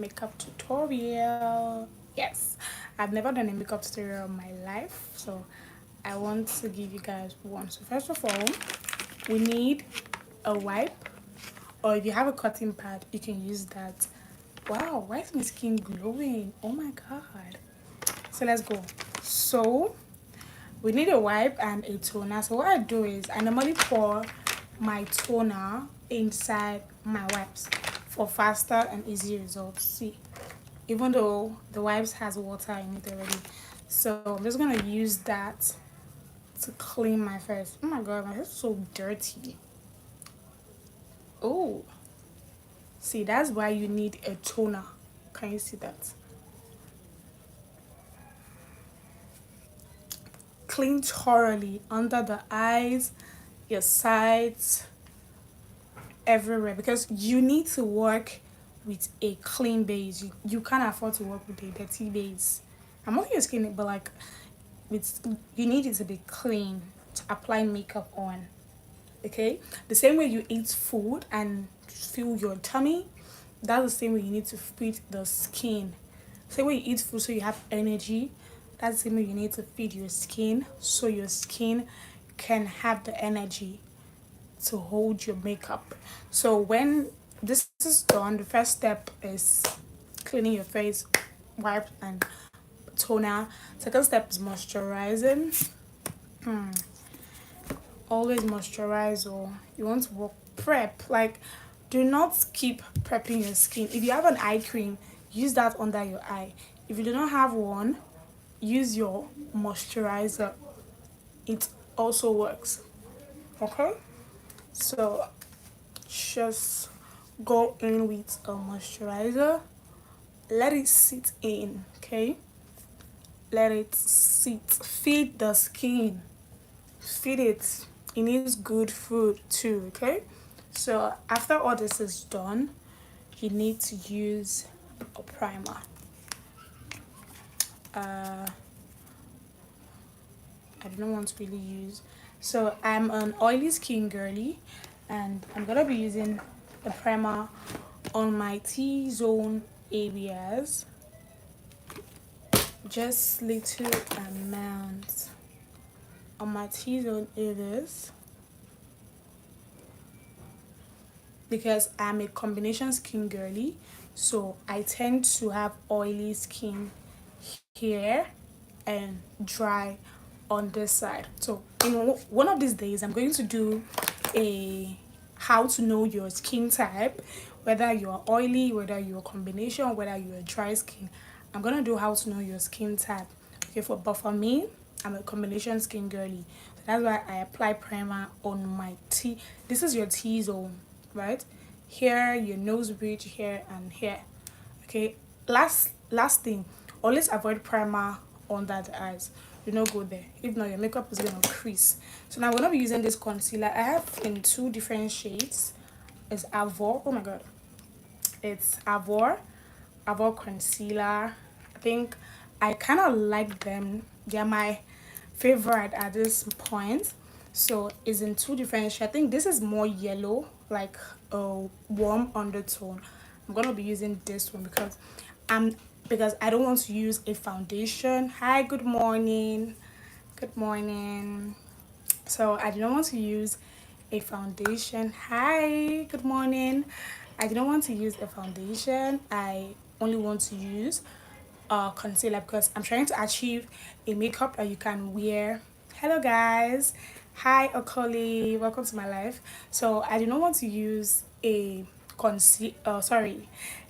makeup tutorial. Yes, I've never done a makeup tutorial in my life, so I want to give you guys one. So first of all, we need a wipe, or if you have a cotton pad, you can use that. Wow, why is my skin glowing? Oh my god. So let's go. So we need a wipe and a toner. So what I do is I normally pour my toner inside my wipes for faster and easy results. See, even though the wipes has water in it already, so I'm just gonna use that to clean my face. Oh my god, my face is so dirty. Oh, see, that's why you need a toner. Can you see that? Clean thoroughly under the eyes, your sides, everywhere, because you need to work with a clean base. You can't afford to work with a dirty base. I'm not your skin, but like it's, you need it to be clean to apply makeup on. Okay, the same way you eat food and fill your tummy, that's the same way you need to feed the skin. Same way you eat food so you have energy, that's the same way you need to feed your skin so your skin can have the energy to hold your makeup. So when this is done, the first step is cleaning your face, wipe and toner. Second step is moisturizing. Always moisturize, or you want to work prep. Like, do not keep prepping your skin. If you have an eye cream, use that under your eye. If you do not have one, use your moisturizer. It also works. Okay, so just go in with a moisturizer, let it sit in. Okay, let it sit, feed the skin, feed it. It needs good food too. Okay, so after all this is done, you need to use a primer. I don't want to really use, so I'm an oily skin girly, and I'm gonna be using the primer on my T-zone areas, just little amount on my T-zone areas, because I'm a combination skin girly, so I tend to have oily skin here and dry on this side. So in one of these days, I'm going to do a how to know your skin type, whether you're oily, whether you're a combination, whether you're a dry skin. I'm gonna do how to know your skin type. Okay, but for me, I'm a combination skin girly. So that's why I apply primer on my T. This is your T zone, right? Here, your nose bridge, here and here. Okay, last thing, always avoid primer under the eyes. Do not go there, if not your makeup is gonna crease. So now we're gonna be using this concealer. I have in two different shades. It's Avor. Oh my god, it's Avor concealer. I think I kind of like them. They're my favorite at this point. So it's in two different shades. I think this is more yellow, like a warm undertone. I'm gonna be using this one I'm because I don't want to use a foundation. Hi, good morning. Good morning. So I do not want to use a foundation. Hi, good morning. I do not want to use a foundation. I only want to use concealer because I'm trying to achieve a makeup that you can wear. Hello guys. Hi Okoli. Welcome to my life. So I do not want to use a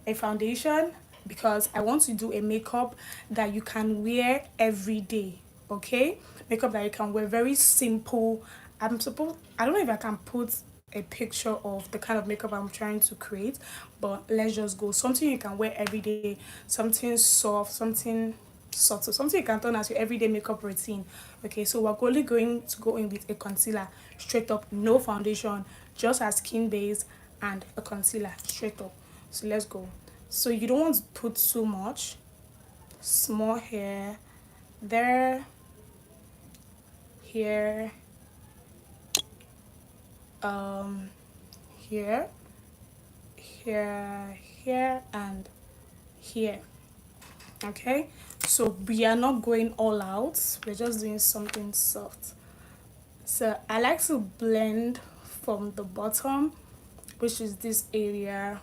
a foundation, because I want to do a makeup that you can wear every day. Okay, makeup that you can wear, very simple. I don't know if I can put a picture of the kind of makeup I'm trying to create, but let's just go something you can wear every day, something soft, something subtle, something you can turn as your everyday makeup routine. Okay, so we're only going to go in with a concealer straight up, no foundation, just a skin base and a concealer straight up. So let's go. So you don't want to put too much. Small hair there, here, um here, here, and here. Okay, so we are not going all out, we're just doing something soft. So I like to blend from the bottom, which is this area.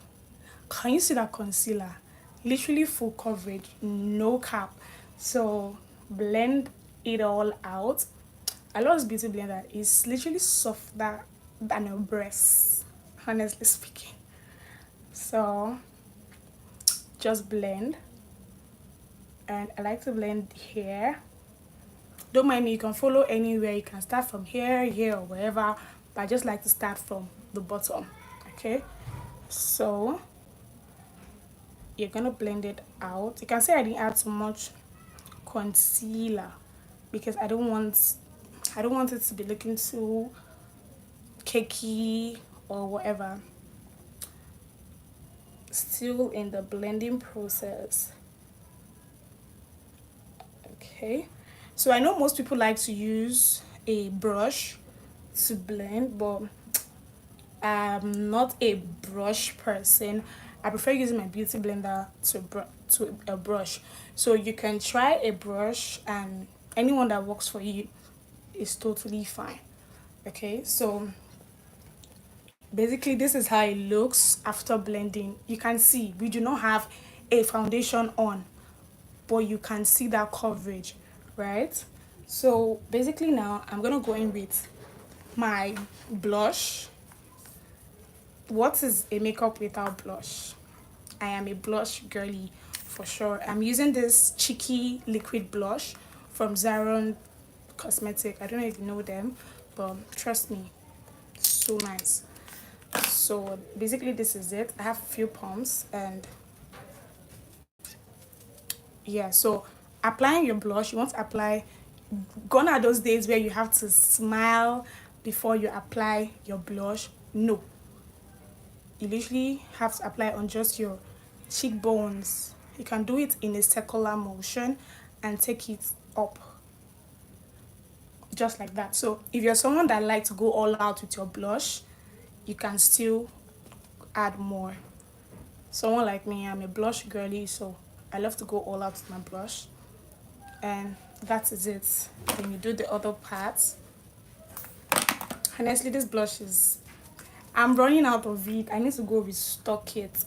Can you see that concealer? Literally full coverage, no cap. So blend it all out. I love this beauty blender. It's literally softer than a breast, honestly speaking. So just blend. And I like to blend here. Don't mind me, you can follow anywhere. You can start from here, here, or wherever. But I just like to start from the bottom. Okay, so you're gonna blend it out. You can say I didn't add too much concealer because I don't want it to be looking too cakey or whatever. Still in the blending process. Okay, so I know most people like to use a brush to blend, but I'm not a brush person. I prefer using my beauty blender to a brush. So you can try a brush, and anyone that works for you is totally fine. Okay, so basically this is how it looks after blending. You can see we do not have a foundation on, but you can see that coverage, right? So basically now I'm gonna go in with my blush. What is a makeup without blush? I am a blush girly for sure. I'm using this cheeky liquid blush from Zaron Cosmetic. I don't know if you know them, but trust me, so nice. So basically this is it. I have a few pumps, and yeah, so applying your blush, you want to apply, gone are those days where you have to smile before you apply your blush. No, you literally have to apply on just your cheekbones. You can do it in a circular motion and take it up just like that. So if you're someone that likes to go all out with your blush, you can still add more. Someone like me, I'm a blush girly, so I love to go all out with my blush. And that is it. Then you do the other parts. Honestly, this blush is, I'm running out of it. I need to go restock it.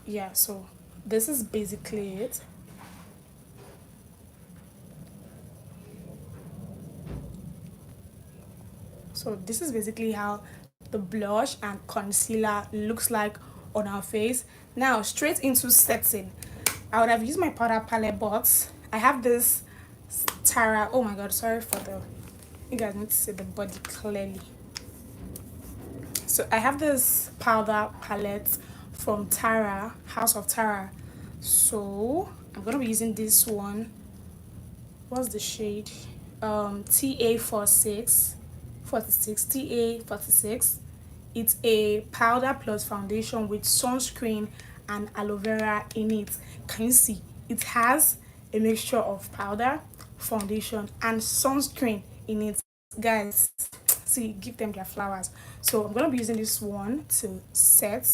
Yeah, so this is basically it. So this is basically how the blush and concealer looks like on our face. Now straight into setting. I would have used my powder palette, but I have this Tara. Oh my god, sorry for the, you guys need to see the body clearly. So I have this powder palette from Tara, House of Tara. So I'm gonna be using this one. What's the shade? TA46, 46, TA46. It's a powder plus foundation with sunscreen and aloe vera in it. Can you see? It has a mixture of powder, foundation, and sunscreen in it. Guys, see, give them their flowers. So I'm gonna be using this one to set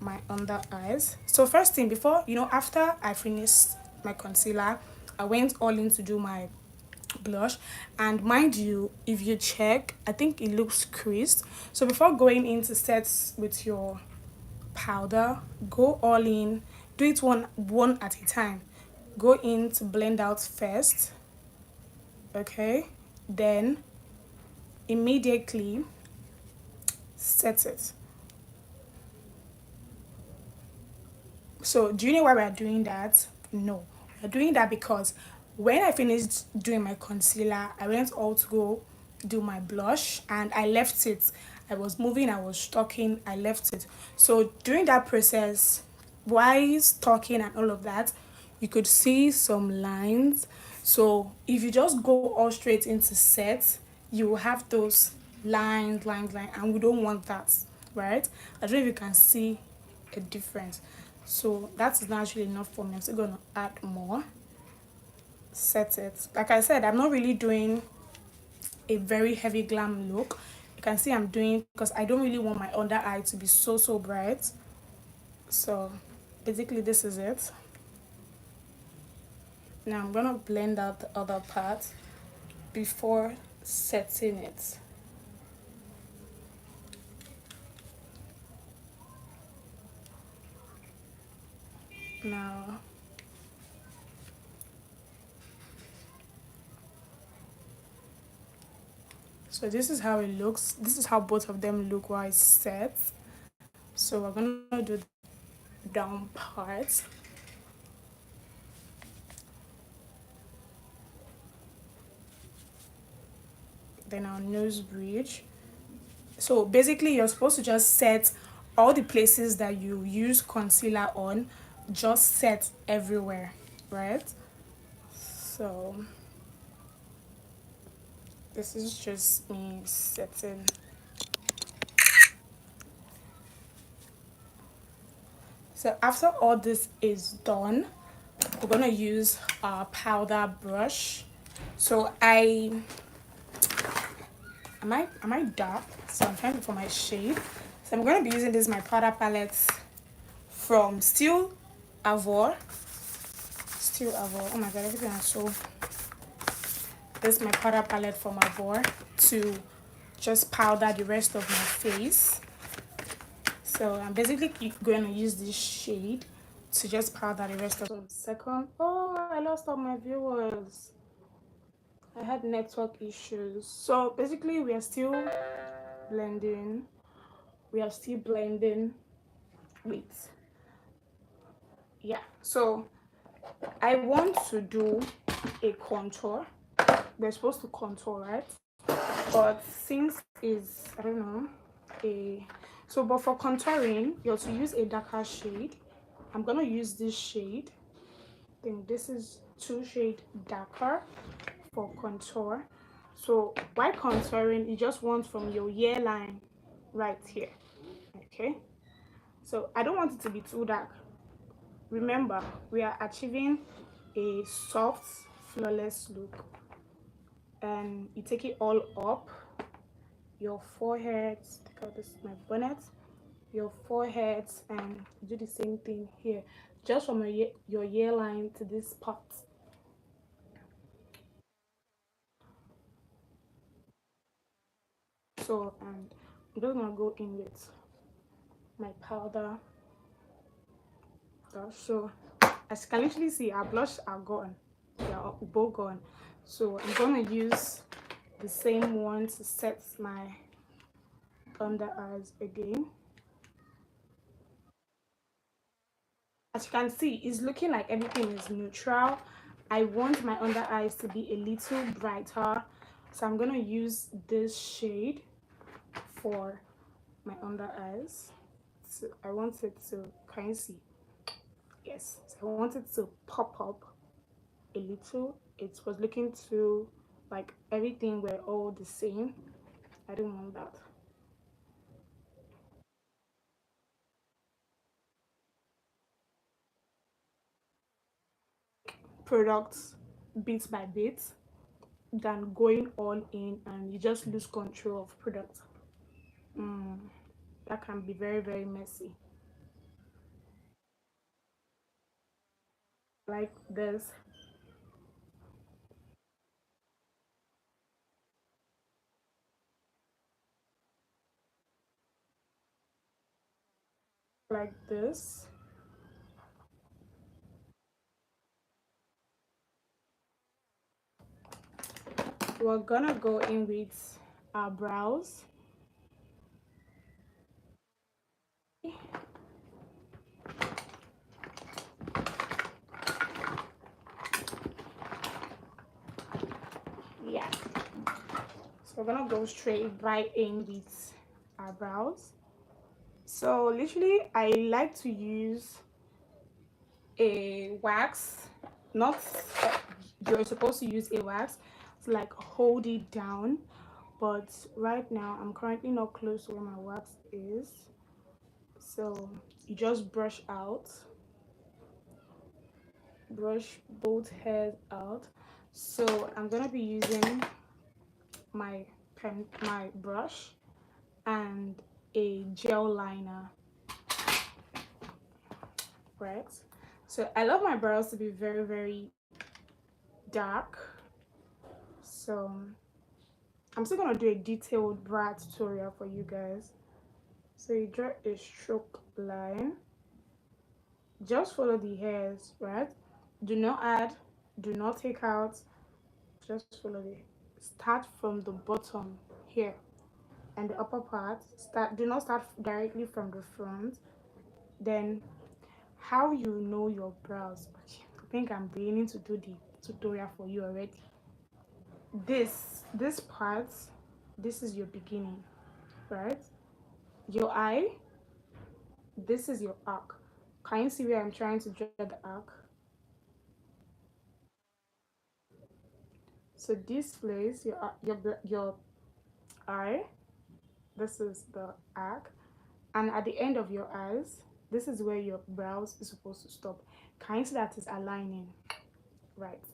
my under eyes. So first thing, before, after I finished my concealer, I went all in to do my blush, and mind you, if you check, I think it looks creased. So before going into sets with your powder, go all in, do it one at a time. Go in to blend out first, okay, then immediately set it. So do you know why we're doing that? No, we're doing that because when I finished doing my concealer, I went all to go do my blush, and I left it. I was moving, I was talking, I left it. So during that process, while talking and all of that, you could see some lines. So if you just go all straight into set, you will have those lines, and we don't want that, right? I don't know if you can see a difference. So that is not actually enough for me. I'm still gonna add more. Set it. Like I said, I'm not really doing a very heavy glam look. You can see I'm doing, because I don't really want my under eye to be so bright. So basically this is it. Now I'm gonna blend out the other part before setting it. Now, so this is how it looks. This is how both of them look while it's set. So we're gonna do the down part. Then our nose bridge. So basically you're supposed to just set all the places that you use concealer on, just set everywhere, right? So this is just me setting. So after all this is done, we're gonna use our powder brush. So am I dark? So I'm trying for my shade. So I'm gonna be using this my powder palette from Still Avor. Still Avor. Oh my god, everything is so. This is my powder palette from Avor to just powder the rest of my face. So I'm basically going to use this shade to just powder the rest of the second. Oh, I lost all my viewers. I had network issues. So basically we are still blending. We are still blending. Wait. Yeah. So I want to do a contour. We're supposed to contour, right? But since is, I don't know, a so but for contouring you have to use a darker shade. I'm gonna use this shade. I think this is 2 shades darker for contour. So while contouring, you just want from your ear line right here. Okay, so I don't want it to be too dark. Remember, we are achieving a soft flawless look, and you take it all up your forehead. Take out this my bonnet, your forehead, and do the same thing here, just from your hairline to this part. So and I'm just gonna go in with my powder brush. So as you can literally see, our blush are gone. They are both gone. So I'm gonna use the same one to set my under eyes again. As you can see, it's looking like everything is neutral. I want my under eyes to be a little brighter, so I'm gonna use this shade for my under eyes. So I want it to, can you see? Yes, so I want it to pop up a little. It was looking too like everything were all the same. I don't want that. Products bit by bit than going all in and you just lose control of product. mm, that can be very messy. Like this, like this. We're gonna go in with our brows. Yeah, so we're gonna go straight right in with our brows. So literally I like to use a wax, not you're supposed to use a wax to like hold it down, but right now I'm currently not close to where my wax is, so you just brush both hairs out. So I'm gonna be using my brush and a gel liner, right? So I love my brows to be very, very dark. So I'm still gonna do a detailed brow tutorial for you guys. So you draw a stroke line. Just follow the hairs, right? Do not add, do not take out. Just follow the. Start from the bottom here and the upper part. Start. Do not start directly from the front. Then how you know your brows. Okay, I think I'm beginning to do the tutorial for you already. This part, this is your beginning, right? Your eye, this is your arc. Can you see where I'm trying to draw the arc? So this place, your eye, this is the arc, and at the end of your eyes, this is where your brows is supposed to stop. Can you see that is aligning, right?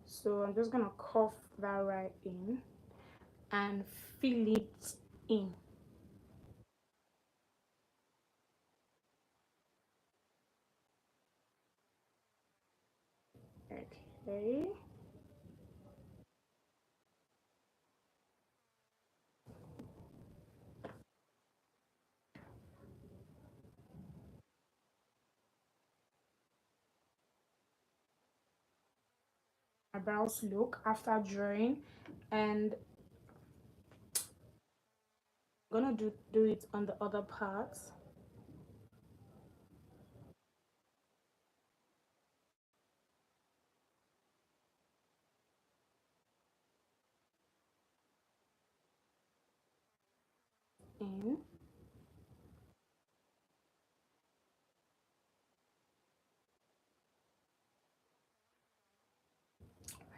So I'm just gonna curve that right in and fill it in. Okay. My brows look after drawing, and I'm gonna do it on the other parts. In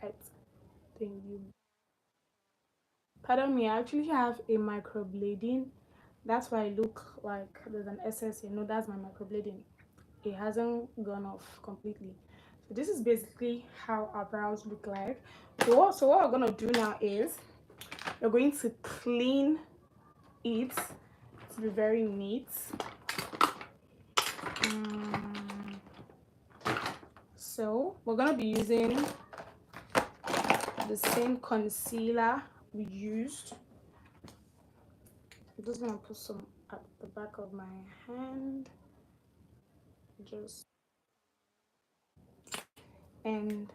right. Then you pardon me, I actually have a microblading. That's why I look like there's an SS here. No, that's my microblading. It hasn't gone off completely. So this is basically how our brows look like. So what we're gonna do now is we're going to clean it to be very neat. Um, so we're gonna be using the same concealer we used. I'm just gonna put some at the back of my hand, just and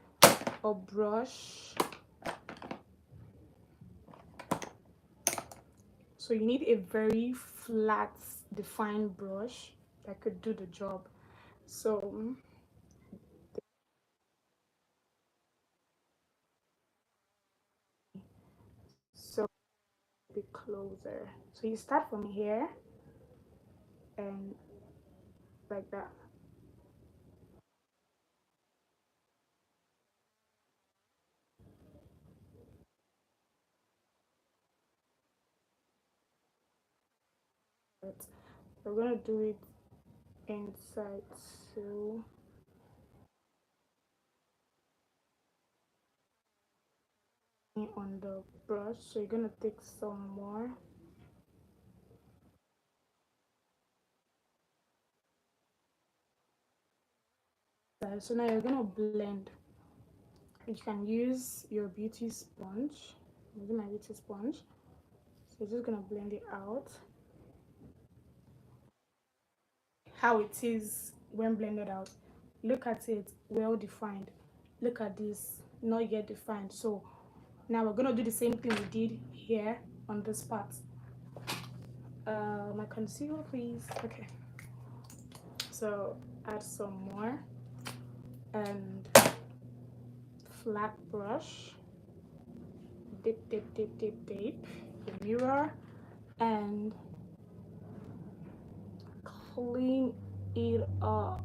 a brush. So you need a very flat, defined brush that could do the job. So so a bit closer. So you start from here and like that. But we're gonna do it inside. So on the brush, so you're gonna take some more. So now you're gonna blend. You can use your beauty sponge. I'm using my beauty sponge. So you're just gonna blend it out. How it is when blended out. Look at it, well defined. Look at this, not yet defined. So now we're gonna do the same thing we did here on this part. My concealer, please. Okay. So add some more and flat brush. Dip, dip, dip, dip, dip. The mirror and clean it up.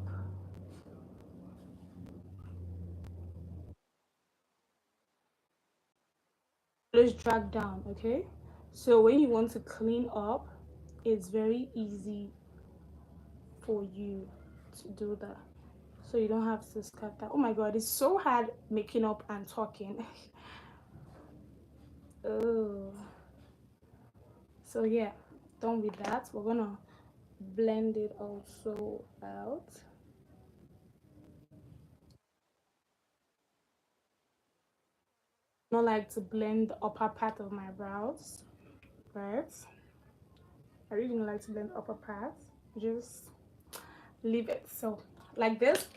Let's drag down, okay? So when you want to clean up, it's very easy for you to do that. So you don't have to scatter. Oh my god, it's so hard making up and talking. Oh. So yeah, done with that, we're gonna blend it also out. I don't like to blend the upper part of my brows, right? I really don't like to blend the upper part. Just leave it. So like this,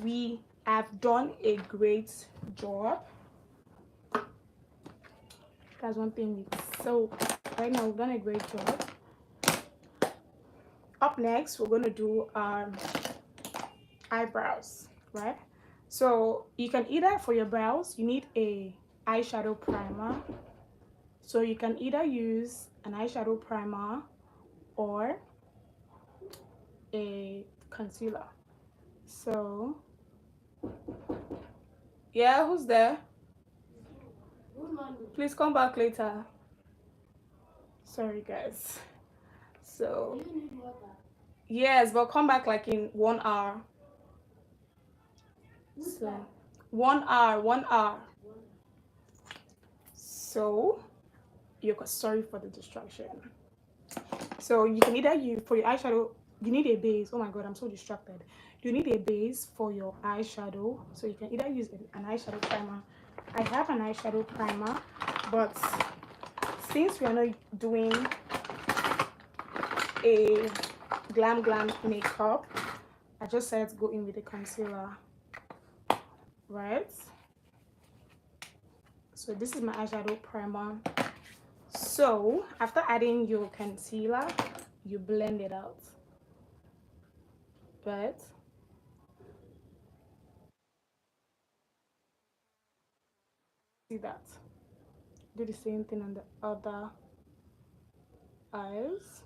we have done a great job. That's one thing. So right now we've done a great job. Up next, we're gonna do eyebrows, right? So you can either, for your brows, you need a eyeshadow primer. So you can either use an eyeshadow primer or a concealer. So yeah, who's there? Please come back later. Sorry guys. So yes, but come back like in 1 hour. So 1 hour, 1 hour. So you're sorry for the distraction. So you can either use, for your eyeshadow, you need a base. Oh my god, I'm so distracted. You need a base for your eyeshadow. So you can either use an eyeshadow primer. I have an eyeshadow primer, but since we are not doing a glam makeup, I just decided to go in with a concealer, right? So this is my eyeshadow primer. So after adding your concealer, you blend it out, right? See that? Do the same thing on the other eyes.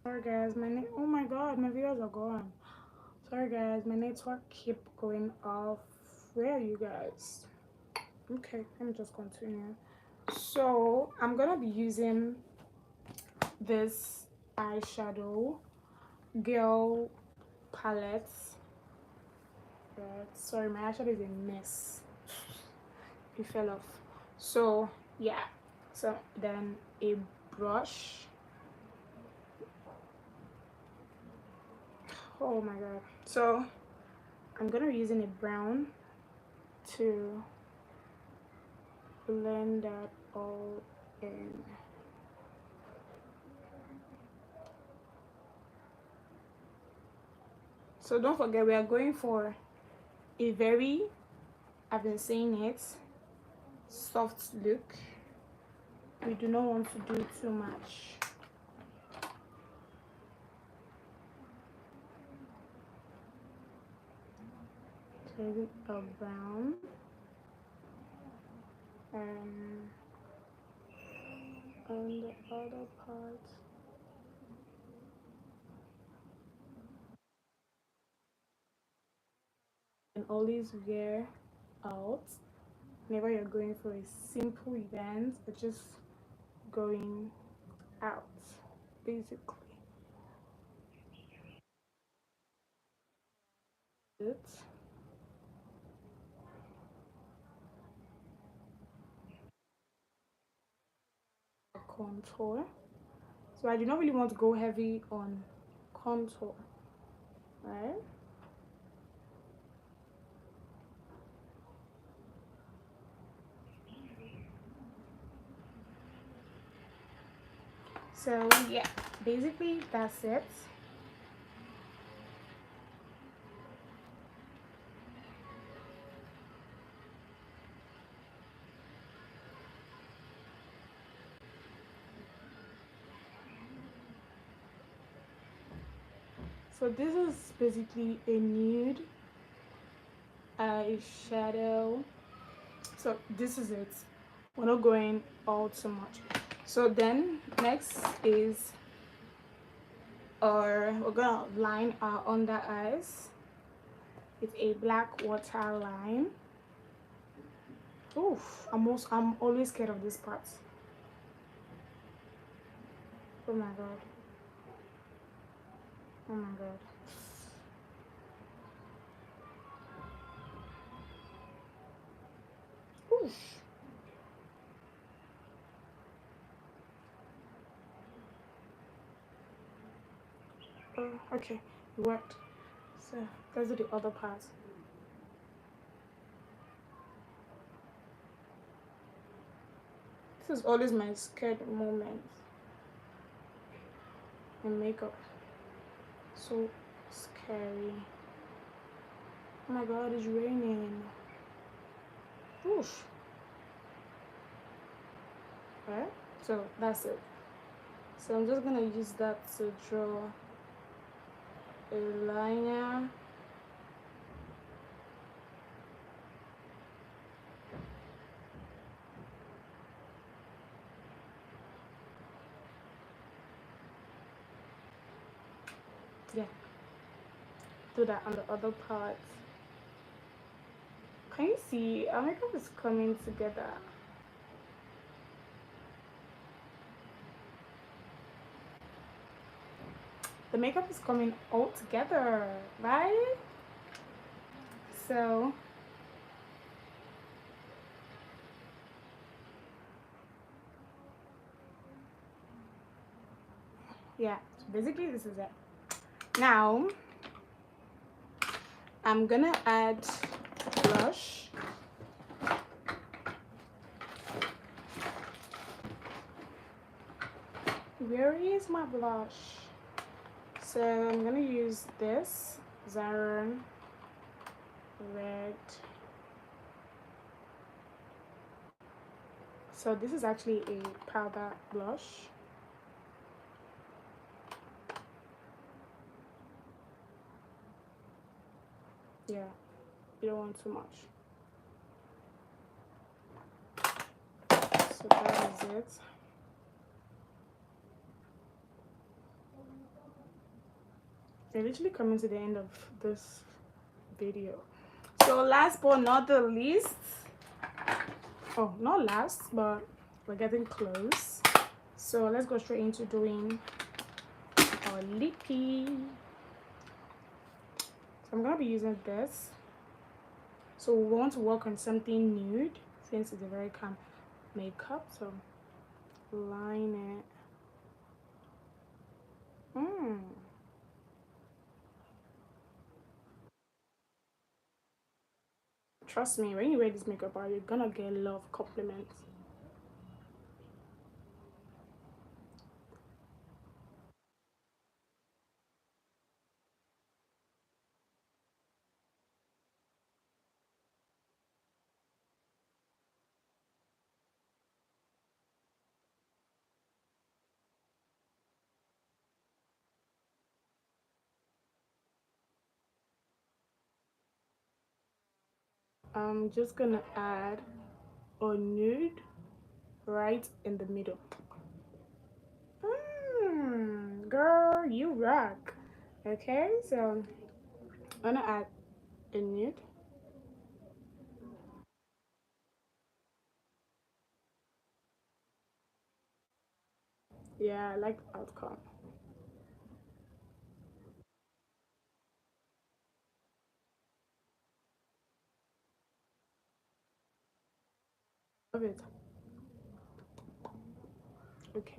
Sorry guys, oh my god, my videos are gone. Sorry guys, my network keep going off. Where are you guys? Okay, let me just continue. So I'm gonna be using this eyeshadow girl palette. Sorry, my eyeshadow is a mess. It fell off. So yeah, so then a brush. Oh my god. So I'm gonna be using a brown to blend that all in. So don't forget, we are going for a very, I've been saying it, soft look. We do not want to do too much. Taking a brown and on the other part. And always wear out whenever you're going for a simple event, but just going out basically. It contour. So I do not really want to go heavy on contour, right? So yeah, basically that's it. So this is basically a nude eyeshadow. So this is it. We're not going all too much. So then next is we're gonna line our under eyes with a black water line. Oof, I'm always scared of this part. Oh my god. Oh my god. Oof. Okay, it worked. So let's do the other part. This is always my scared moment in makeup. So scary. Oh my god, it's raining. Oof. Alright, so that's it. So I'm just gonna use that to draw a liner. Yeah, do that on the other part. Can you see our makeup is coming together? The makeup is coming all together, right? So yeah, so basically this is it. Now I'm gonna add blush. Where is my blush? So I'm gonna use this Zaron red. So this is actually a powder blush. Yeah, you don't want too much. So that is it. We're literally coming to the end of this video. So last but not the least, oh, not last, but we're getting close. So let's go straight into doing our lippy. So I'm gonna be using this. So we want to work on something nude since it's a very calm makeup. So line it. Trust me, when you wear this makeup out, you're gonna get a lot of compliments. I'm just gonna add a nude right in the middle. Girl, you rock. Okay, so I'm gonna add a nude. Yeah, I like the outcome. Love it. Okay.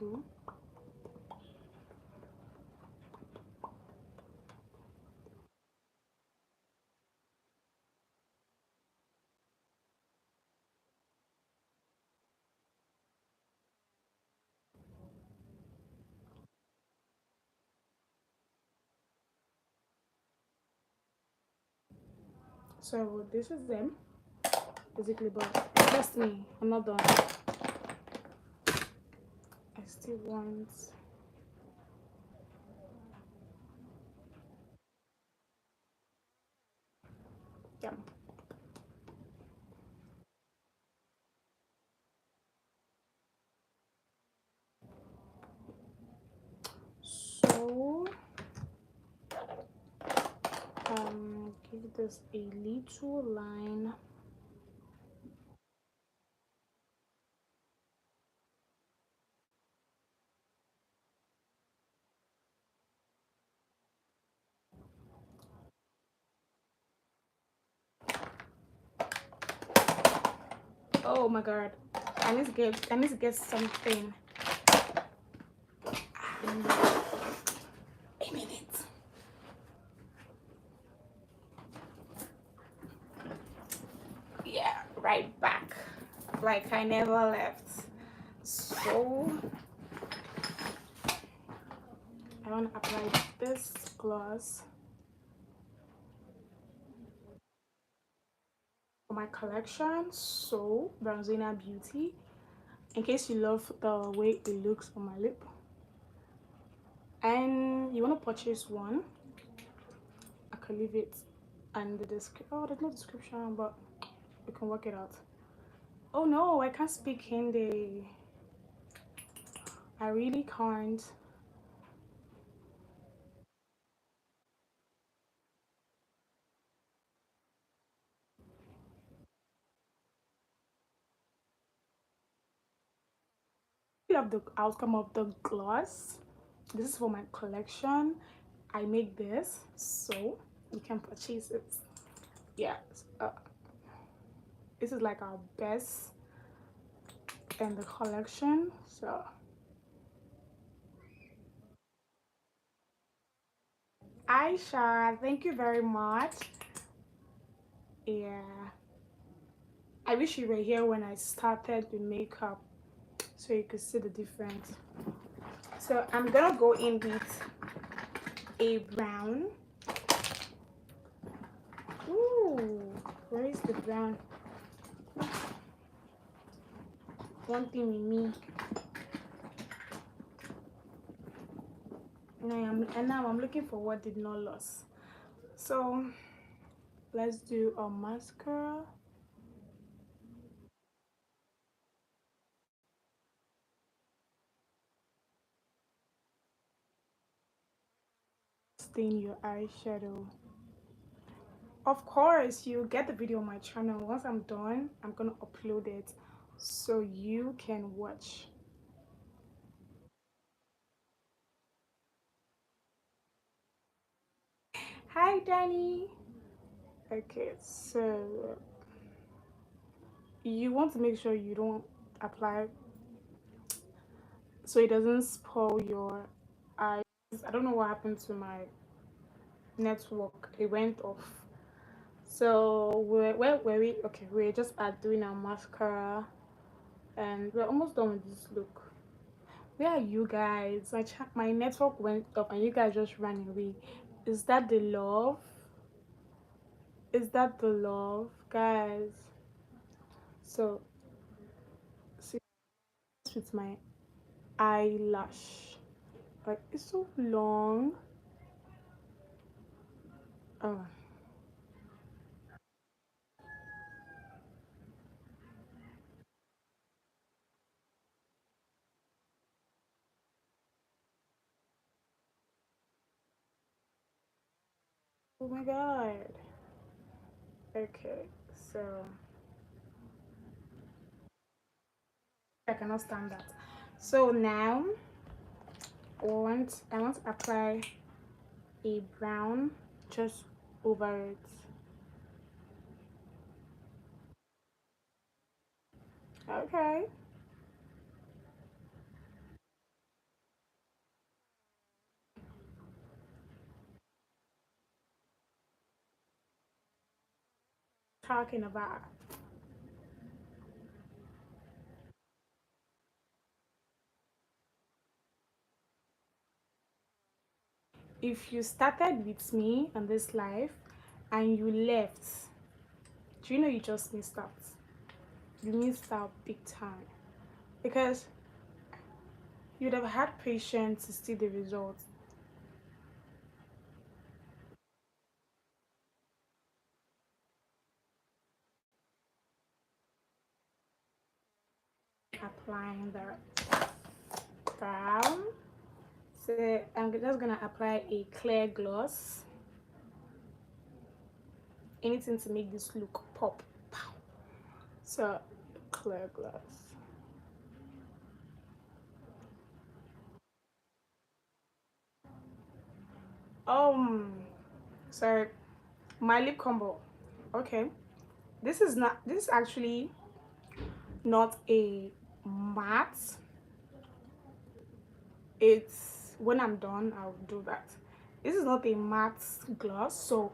So this is them, basically, but trust me, I'm not done. I still want. Yeah. So give this a little line. Oh my god, I need to get something. A minute. like I never left. So I want to apply this gloss for my collection. So Bronzina Beauty. In case you love the way it looks on my lip, and you want to purchase one, I can leave it and the description. Oh, there's no description, but you can work it out. Oh no, I can't speak Hindi. I really can't. I love the outcome of the gloss. This is for my collection. I make this, so you can purchase it. Yeah, uh, this is like our best in the collection. So Aisha, thank you very much. Yeah, I wish you were here when I started the makeup so you could see the difference. So I'm gonna go in with a brown. Ooh, where is the brown? One thing with me. And now I'm looking for what did not lose. So let's do a mascara. Stain your eyeshadow. Of course, you get the video on my channel. Once I'm done, I'm gonna upload it so you can watch. Hi, Danny. Okay, so you want to make sure you don't apply so it doesn't spoil your eyes. I don't know what happened to my network. It went off. So we're just at doing our mascara and we're almost done with this look. Where are you guys? My network went off and you guys just ran away. Is that the love? Is that the love, guys? So see with my eyelash. Like it's so long. Oh, oh my god. Okay, so I cannot stand that. So now I want to apply a brown just over it. Okay. Talking about. If you started with me on this life and you left, do you know you just missed out? You missed out big time because you'd have had patience to see the results. Applying the brown. So I'm just gonna apply a clear gloss. Anything to make this look pop. Pow. So clear gloss. Um, so my lip combo. Okay, this is actually not a matte. It's when I'm done I'll do that. This is not a matte gloss, so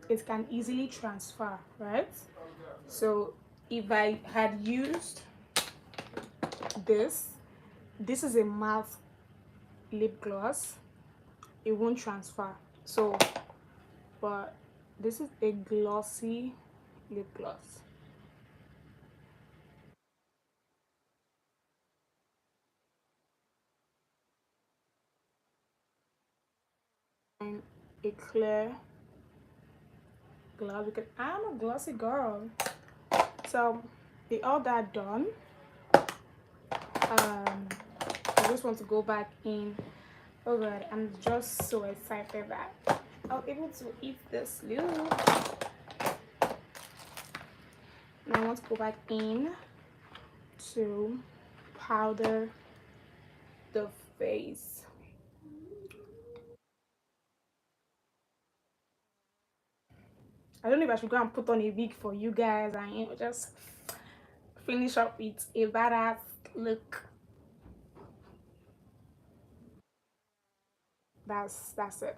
it can easily transfer, right? So if I had used this, this is a matte lip gloss, it won't transfer. So, but this is a glossy lip gloss. And a clear gloss because I'm a glossy girl. So, with all that done, I just want to go back in. Oh god, I'm just so excited that I'm able to eat this look. And I want to go back in to powder the face. I don't know if I should go and put on a wig for you guys and just finish up with a badass look. That's it.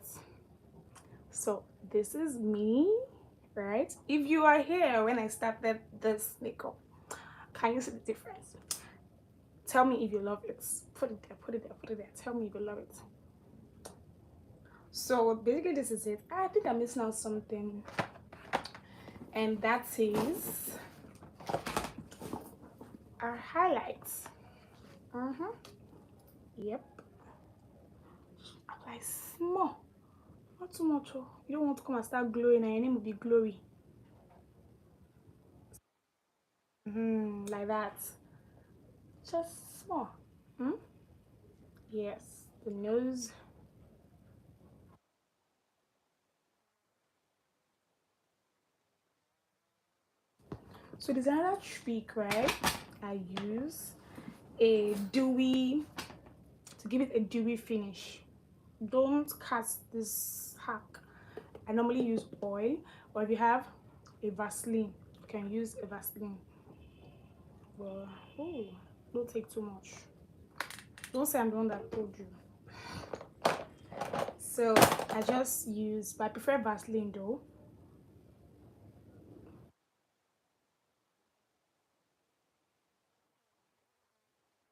So this is me, right? If you are here when I started this makeup, can you see the difference? Tell me if you love it. Put it there, put it there, put it there. Tell me if you love it. So basically this is it. I think I'm missing out something, and that is our highlights. Yep. Apply small, not too much. Oh, you don't want to come and start glowing and your name will be glory. Like that. Just small. Hmm? Yes, the nose. So there's another trick, right? I use a dewy to give it a dewy finish. Don't cast this hack. I normally use oil, or if you have a Vaseline, you can use a Vaseline. But oh, don't take too much. Don't say I'm the one that told you. So I just use, but I prefer Vaseline though.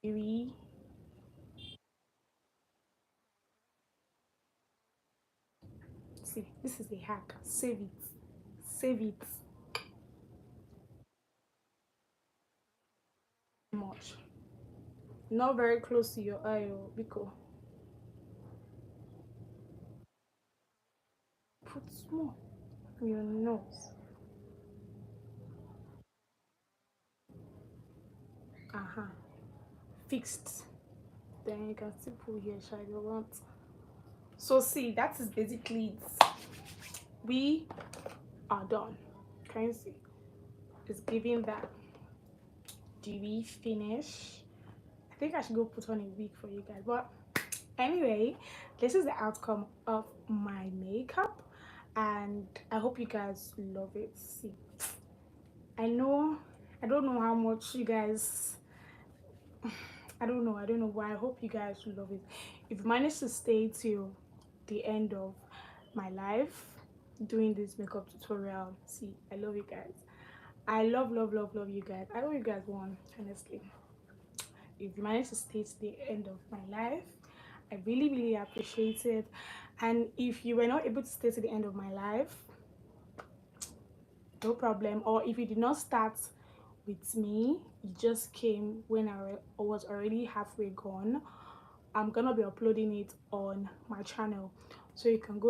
Dewy. See, this is a hack. Save it. Save it. Much. Not very close to your eye, oh, because put small on your nose. Uh-huh. Fixed. Then you can still pull here, child, you want. So see, that is basically it. We are done. Can you see? It's giving that dewy finish. I think I should go put on a wig for you guys. But anyway, this is the outcome of my makeup, and I hope you guys love it. See, I know, I don't know how much you guys, I don't know, but I hope you guys love it. If you manage to stay till the end of my life doing this makeup tutorial, see, I love you guys. I love, love, love, love you guys. I hope you guys won, honestly. If you manage to stay to the end of my life, I really, really appreciate it. And if you were not able to stay to the end of my life, no problem. Or if you did not start with me, you just came when I was already halfway gone, I'm gonna be uploading it on my channel, so you can go